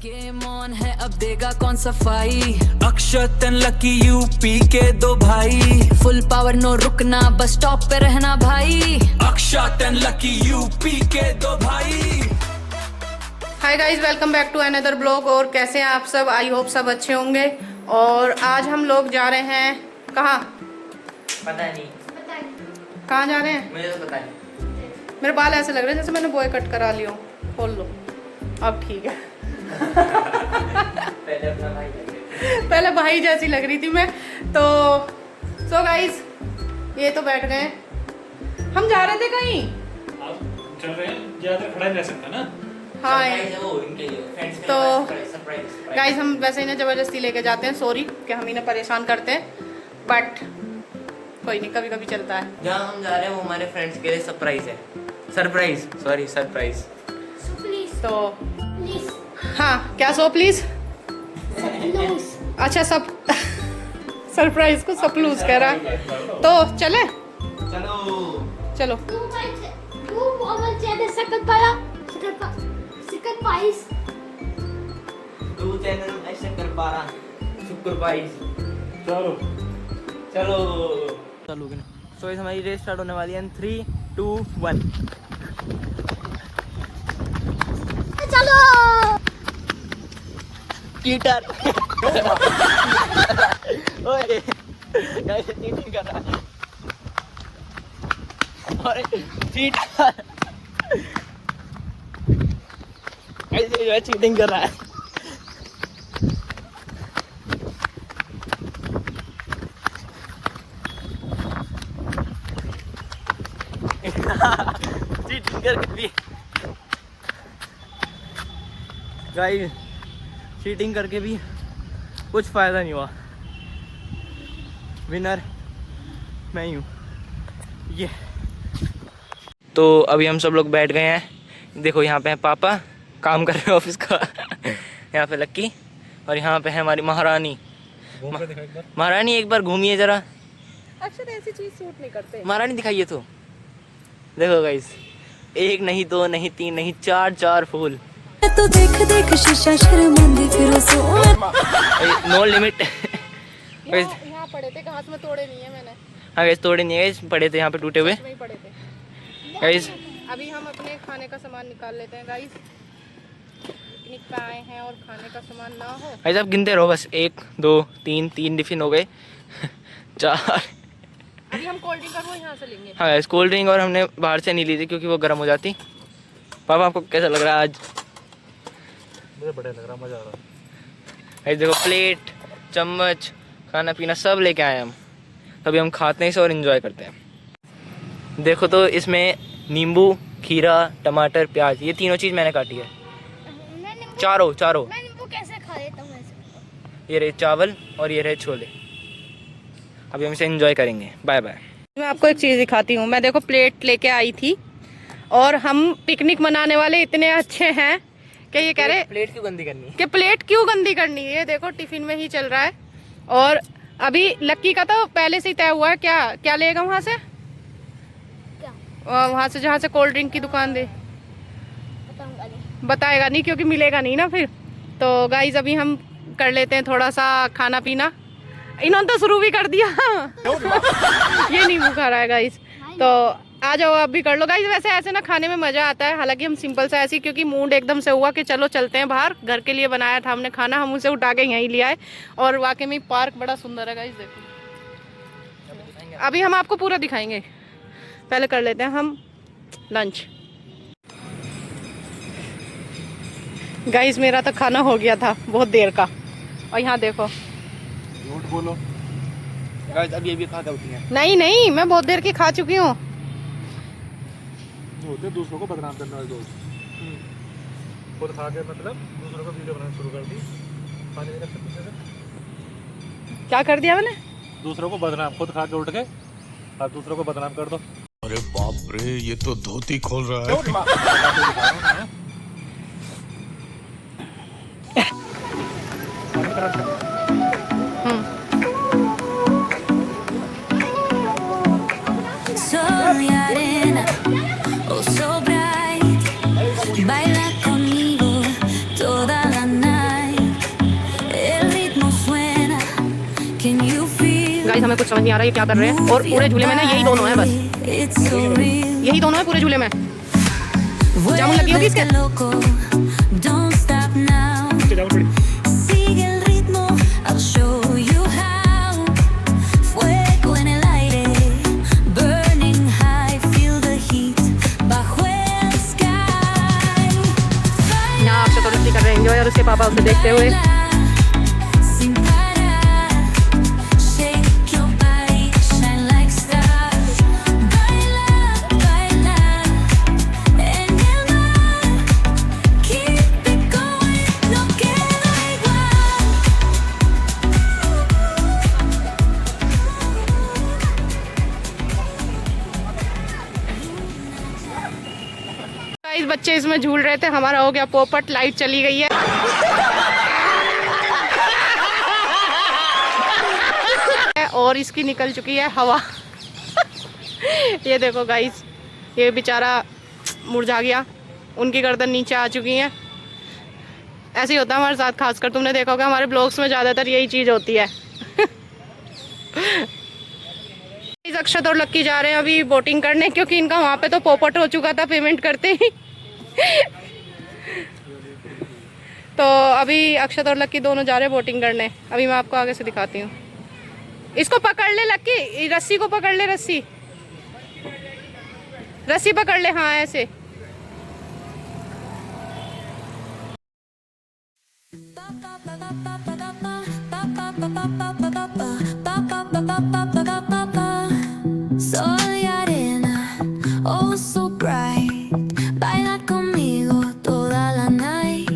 Game on है, अब देगा कौन सफाई। अक्षत एंड लकी यूपी के दो भाई, फुल पावर नो रुकना, बस स्टॉप पे रहना भाई। अक्षत एंड लकी यूपी के दो भाई। Hi guys, welcome back to another blog. और कैसे हैं आप सब? आई होप सब अच्छे होंगे। और आज हम लोग जा रहे हैं कहाँ? पता नहीं। कहाँ जा रहे हैं? मुझे तो पता नहीं। मेरे बाल ऐसे लग रहे हैं जैसे मैंने बॉय कट करा लियो। खोल लो अब, ठीक है। पहले अपना भाई पहले भाई जैसी लग रही थी मैं तो। सो गाइज, ये तो बैठ गए। हम जा रहे थे कहीं। आप चल रहे हैं, ज्यादा खड़ा नहीं रह सकता ना। हाँ, इनके लिए फ्रेंड्स के तो लिए सरप्राइज। गाइज हम वैसे इन्हें ज़बरदस्ती लेके जाते हैं। सॉरी कि हम इन्हें परेशान करते हैं, बट कोई नहीं, कभी कभी चलता है। जहाँ हम जा रहे हैं वो हमारे फ्रेंड्स के लिए सरप्राइज है। Surprise, sorry surprise. तो हाँ, क्या सो प्लीज? अच्छा, सब सरप्राइज को सपलूज कह रहा है। तो चले, चलो चलो। तू चैनल ऐसे कर पा रहा सुपरवाइज। चलो चलो चलो। सो इस हमारी रेस स्टार्ट होने वाली है। 3, 2, 1 चलो। चीटर। ओए गाइस, चीटिंग कर रहा है। अरे चीटर, ऐसे चीटिंग कर रहा है। चीटिंग करके भी गाइस, चीटिंग करके भी कुछ फायदा नहीं हुआ। विनर मैं ही हूँ। ये तो अभी हम सब लोग बैठ गए हैं। देखो यहाँ पे है पापा, काम कर रहे हैं ऑफिस का। यहाँ पे लक्की, और यहाँ पे है हमारी महारानी। महारानी एक बार घूमिए जरा। अक्षर ऐसी चीज सूट नहीं करते। महारानी दिखाइए तो। देखो गाइस, एक नहीं, दो नहीं, तीन नहीं, चार फूल। तो देख देख शीशा शर्मिंदी फिर सो। No limit. यहाँ पड़े थे, घास में तोड़े नहीं है मैंने। हाँ गाइस, तोड़े नहीं है गाइस, पड़े थे यहाँ पे टूटे हुए वहीं पड़े थे गाइस। अभी हम अपने खाने का सामान निकाल लेते हैं गाइस। पिकनिक पे आए हैं और खाने का सामान ना हो। गाइस आप गिनते रहो बस। 1, 2, 3 टिफिन हो गए। 4। अभी हम कोल्ड ड्रिंक वो यहाँ से लेंगे। हाँ गाइस, कोल्ड ड्रिंक और हमने बाहर से नहीं ली थी क्योंकि वो गर्म हो जाती। पापा आपको कैसा लग रहा है आज? मुझे बढ़िया लग रहा, मजा आ रहा। गाइस देखो, प्लेट, चम्मच, खाना पीना सब लेके आए हम। तभी हम खाते हैं इसे और इन्जॉय करते हैं। देखो तो इसमें नींबू, खीरा, टमाटर, प्याज, ये तीनों चीज़ मैंने काटी है। चारों मैं नींबू कैसे खा लेता हूँ ऐसे? ये रहे चावल और ये रहे छोले। अभी हम इसे एंजॉय करेंगे। Bye bye. मैं आपको एक चीज़ दिखाती हूँ। मैं देखो प्लेट लेके आई थी, और हम पिकनिक मनाने वाले इतने अच्छे हैं कि ये कह रहे प्लेट क्यों गंदी करनी है? कि प्लेट क्यों गंदी करनी है। ये देखो टिफिन में ही चल रहा है। और अभी लक्की का तो पहले से ही तय हुआ है। क्या क्या लेगा वहाँ से? वहाँ से जहाँ से कोल्ड ड्रिंक की दुकान दे। बताऊंगा नहीं। बताएगा नहीं क्योंकि मिलेगा नहीं ना फिर। तो गाइज अभी हम कर लेते हैं थोड़ा सा खाना पीना। इन्होंने तो शुरू भी कर दिया। ये नहीं मुँह खा रहा है गाइज। तो आ जाओ, आप भी कर लो गाइज। वैसे ऐसे ना खाने में मज़ा आता है। हालांकि हम सिंपल सा ऐसी, क्योंकि मूड एकदम से हुआ कि चलो चलते हैं बाहर। घर के लिए बनाया था हमने खाना, हम उसे उठा के यहीं ले आए। और वाकई में पार्क बड़ा सुंदर है गाइज। देखो अभी हम आपको पूरा दिखाएंगे। पहले कर लेते हैं हम लंच। गाइज मेरा तो खाना हो गया था बहुत देर का। और यहाँ देखो। झूठ बोलो। गाइस अभी अभी खा के उठी हैं। नहीं, मैं बहुत देर की खा चुकी हूँ। होते दूसरों को बदनाम करने वाले दोस्त। खुद खा के मतलब दूसरों को वीडियो बनाना शुरू कर दी। पानी देना पीछे से। क्या कर दिया मैंने? दूसरों को बदनाम, खुद खा के उठ गए और दूसरों को बदनाम कर दो। अरे बाप रे, ये तो धोती खोल रहा है। Soy arena, oh so bright. Baila conmigo toda la night. Guys हमें कुछ समझ नहीं आ रहा है क्या कर रहे हैं। और पूरे झूले में ना यही दोनों है, बस यही दोनों है पूरे झूले में। जामुन लगी होगी इसके। यहाँ अक्षत और लक्की कर रहे हैं एंजॉय और उसके पापा उसे देखते हुए। इस बच्चे इसमें झूल रहे थे, हमारा हो गया पोपट, लाइट चली गई है। और इसकी निकल चुकी है हवा। ये देखो गाइस, ये बेचारा मुरझा गया, उनकी गर्दन नीचे आ चुकी है। ऐसे ही होता है हमारे साथ, खासकर तुमने देखा होगा हमारे ब्लॉग्स में ज़्यादातर यही चीज़ होती है। अक्षत और लक्की जा रहे हैं अभी बोटिंग करने, क्योंकि इनका वहाँ पे तो पोपट हो चुका था पेमेंट करते ही। तो अभी अक्षत और लक्की दोनों जा रहे हैं बोटिंग करने। अभी मैं आपको आगे से दिखाती हूँ। इसको पकड़ ले लक्की, रस्सी को पकड़ ले, रस्सी पकड़ ले, हाँ ऐसे। Soy arena, oh so bright. Baila conmigo toda la night.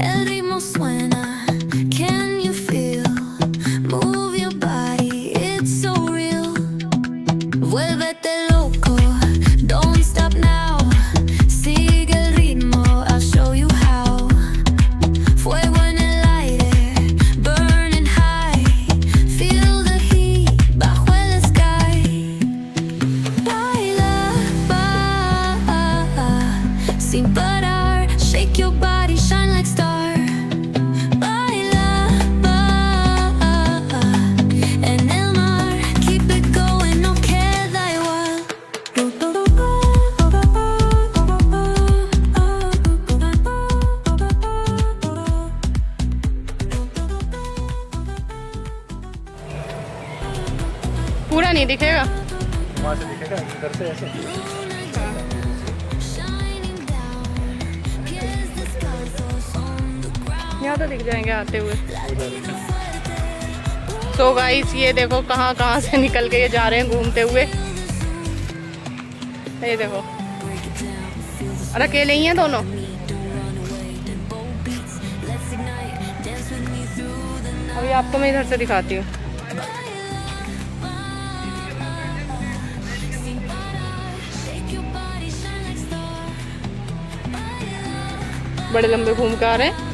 El ritmo suena, can you feel? Move your body, it's so real. Vuélvete loco, don't stop now. Sigue el ritmo, I'll show you how. Fuego en el aire, burning high. Feel the heat bajo el sky. Baila, sin parar. Shake your body, shine like star. Baila, en el mar. Keep it going, no queda igual. पूरा नहीं दिखेगा। वहाँ से दिखेगा, इधर से ऐसे। Shining down. Kiss the sky, falls on the ground. यहाँ तो दिख जाएंगे आते हुए। तो गाइस ये देखो कहाँ कहाँ से निकल के ये जा रहे हैं घूमते हुए। ये देखो, और अकेले ही हैं दोनों। अभी आपको मैं इधर से दिखाती हूँ। बड़े लंबे घूम के आ रहे हैं।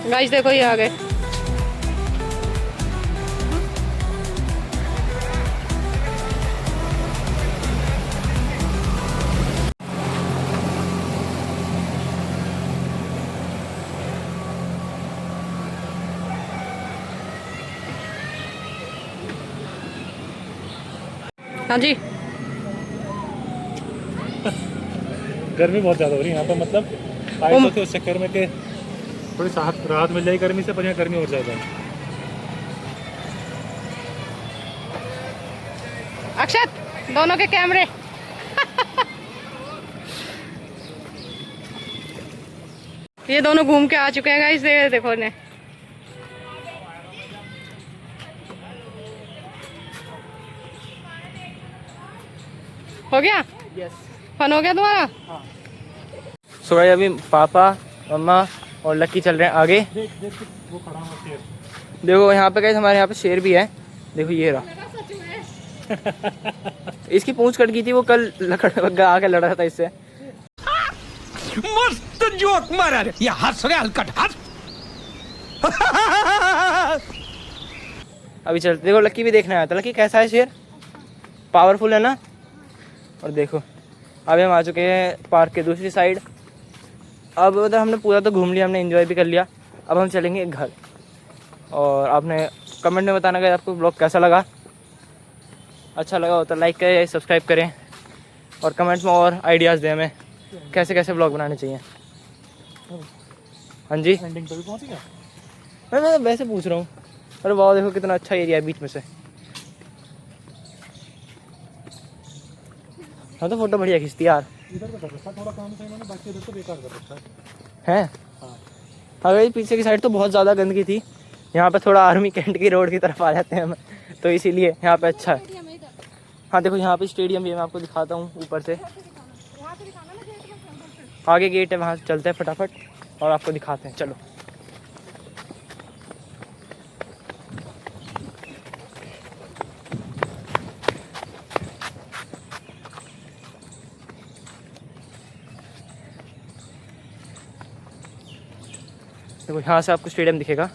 गाइस देखो ये आ गए। हाँ जी, गर्मी बहुत ज़्यादा हो रही है यहाँ पे, मतलब आए तो थे उस चक्कर में कि थोड़ी राहत मिल जाएगी गर्मी से, पर यहाँ गर्मी और ज़्यादा है। अक्षत दोनों के कैमरे। ये दोनों घूम के आ चुके हैं गाइस, देखो इन्हें। हो गया? यस। फन हो गया तुम्हारा? सो गाइस अभी पापा, मम्मा और लक्की चल रहे हैं आगे। वो खड़ा हुआ शेर। देखो यहाँ पे गाइस हमारे यहाँ पे शेर भी है। देखो ये रहा। इसकी पूंछ कट गई थी, वो कल आके लड़ रहा था इससे। मस्त जोक मारा रे, ये हंस रहे हलकट हंस। अभी चलते, देखो लक्की भी देखने आया था। लक्की कैसा है शेर? पावरफुल है ना? और देखो अभी हम आ चुके हैं पार्क के दूसरी साइड। अब उधर हमने पूरा तो घूम लिया, हमने एंजॉय भी कर लिया। अब हम चलेंगे घर। और आपने कमेंट में बताना कि आपको ब्लॉग कैसा लगा। अच्छा लगा हो तो लाइक करें, सब्सक्राइब करें और कमेंट्स में और आइडियाज़ दें हमें कैसे कैसे ब्लॉग बनाने चाहिए। हाँ जी, एंडिंग पे भी पहुंच गया। मैं वैसे पूछ रहा हूँ। अरे वाह, देखो कितना अच्छा एरिया है बीच में से। हाँ तो फोटो बढ़िया खींचती यार। इधर का कर रखा थोड़ा काम था इन्होंने, बाकी इधर तो बेकार कर रखा है। हैं? हाँ। अगर पीछे की साइड तो बहुत ज़्यादा गंदगी थी। यहाँ पे थोड़ा आर्मी कैंट की रोड की तरफ आ जाते हैं हम, तो इसीलिए यहाँ पे अच्छा है। हाँ देखो यहाँ पे स्टेडियम भी है, मैं आपको दिखाता हूँ ऊपर से। आगे गेट है, वहाँ से चलते हैं फटाफट और आपको दिखाते हैं। चलो देखो यहाँ से आपको स्टेडियम दिखेगा।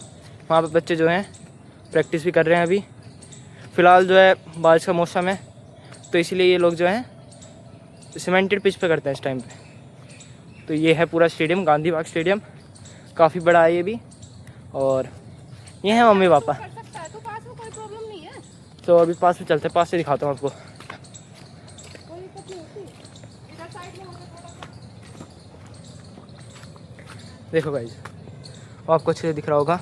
वहाँ पे बच्चे जो हैं प्रैक्टिस भी कर रहे हैं। अभी फ़िलहाल जो है बारिश का मौसम है, तो इसीलिए ये लोग जो हैं सीमेंटेड पिच पे करते हैं इस टाइम पे। तो ये है पूरा स्टेडियम, गांधी बाग स्टेडियम। काफ़ी बड़ा है ये भी। और ये है मम्मी पापा। तो पास में कोई प्रॉब्लम नहीं है। तो अभी पास में चलते हैं, पास से दिखाता हूँ आपको। देखो गाइस, आपको अच्छे से दिख रहा होगा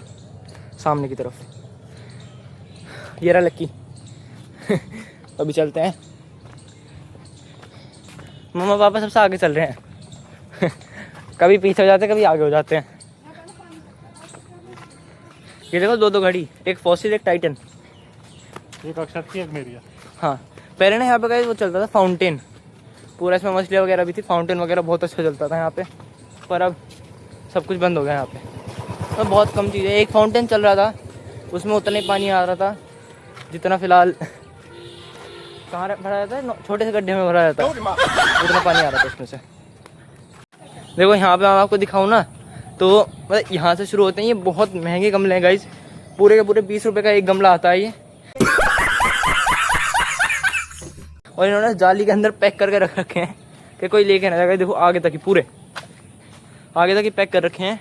सामने की तरफ। ये रहा लक्की। अभी चलते हैं। मम्मा पापा सबसे आगे चल रहे हैं। कभी पीछे हो जाते हैं, कभी आगे हो जाते हैं। ये देखो दो गाड़ी, एक फॉसिल एक टाइटन। एक अक्षर की एक मेरी है। हाँ, पहले ना यहाँ पे गाइस वो चलता था फाउंटेन, पूरा इसमें मछलियाँ वगैरह भी थी। फाउंटेन वगैरह बहुत अच्छा चलता था यहाँ पे, पर अब सब कुछ बंद हो गया यहाँ पे। तो बहुत कम चीज़ है। एक फाउंटेन चल रहा था, उसमें उतना ही पानी आ रहा था जितना फ़िलहाल कहाँ भरा जाता है, छोटे से गड्ढे में भरा जाता है, उतना पानी आ रहा था उसमें से। देखो यहाँ पे मैं आपको दिखाऊँ ना, तो मतलब यहाँ से शुरू होते हैं। ये बहुत महंगे गमले हैं गाइस, पूरे के पूरे 20 रुपये का एक गमला आता है ये। और इन्होंने जाली के अंदर पैक करके रख रखे हैं कि कोई लेके ना जाए। देखो आगे तक ही, पूरे आगे तक ही पैक कर रखे हैं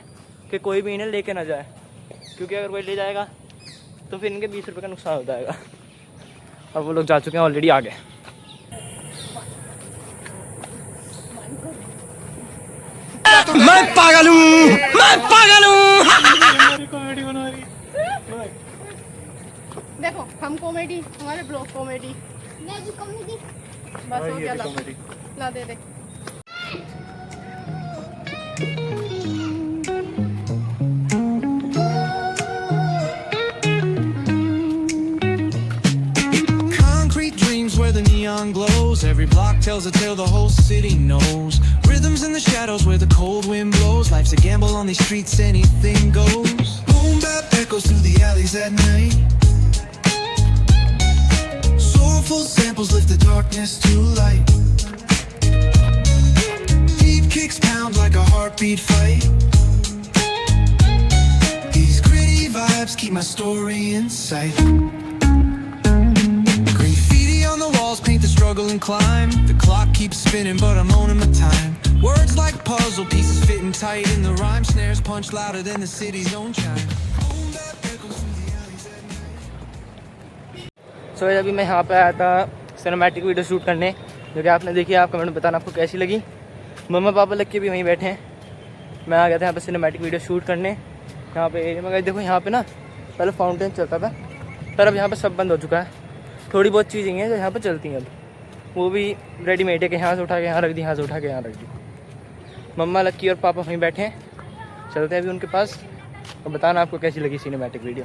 कि कोई भी इन्हें लेके ना जाए, क्योंकि अगर कोई ले जाएगा तो फिर इनके 20 रुपये का नुकसान हो जाएगा। और वो लोग जा चुके हैं ऑलरेडी आगे। मैं पागल हूँ, मैं पागल हूँ। कॉमेडी बना रही। देखो हम कॉमेडी, हमारे ब्लॉग कॉमेडी। मैं भी कॉमेडी। बस हो गया, कॉमेडी। ला दे दे। Concrete dreams where the neon glows. Every block tells a tale the whole city knows. Rhythms in the shadows where the cold wind blows. Life's a gamble on these streets, anything goes. Boom bap echoes through the alleys at night. Soulful samples lift the darkness to light. Deep kicks pound like a heartbeat fight. These gritty vibes keep my story in sight. Graffiti on the walls paint the struggle and climb. The clock keeps spinning but I'm owning my time. Words like puzzle pieces fitting tight in the rhyme. Snares punch louder than the city's own chime. सो अभी मैं यहाँ पे आया था cinematic video shoot करने, जो कि आपने देखी है। आप कमेंट में बताना आपको कैसी लगी। मम्मा पापा लग के भी वहीं बैठे हैं। मैं आ गया था यहाँ पे सिनेमैटिक वीडियो शूट करने। यहाँ पे एरिया में गए, देखो यहाँ पे ना पहले फाउंटेन चलता था, पर अब यहाँ पे सब बंद हो चुका है। थोड़ी बहुत चीज़ें हैं जो यहाँ पे चलती हैं अब, वो भी रेडीमेड है कि यहाँ से उठा के यहाँ रख दी, यहाँ से उठा के यहाँ रख दी। मम्मा लक्की और पापा वहीं बैठे हैं। चलते हैं अभी उनके पास और बताना आपको कैसी लगी सिनेमैटिक वीडियो।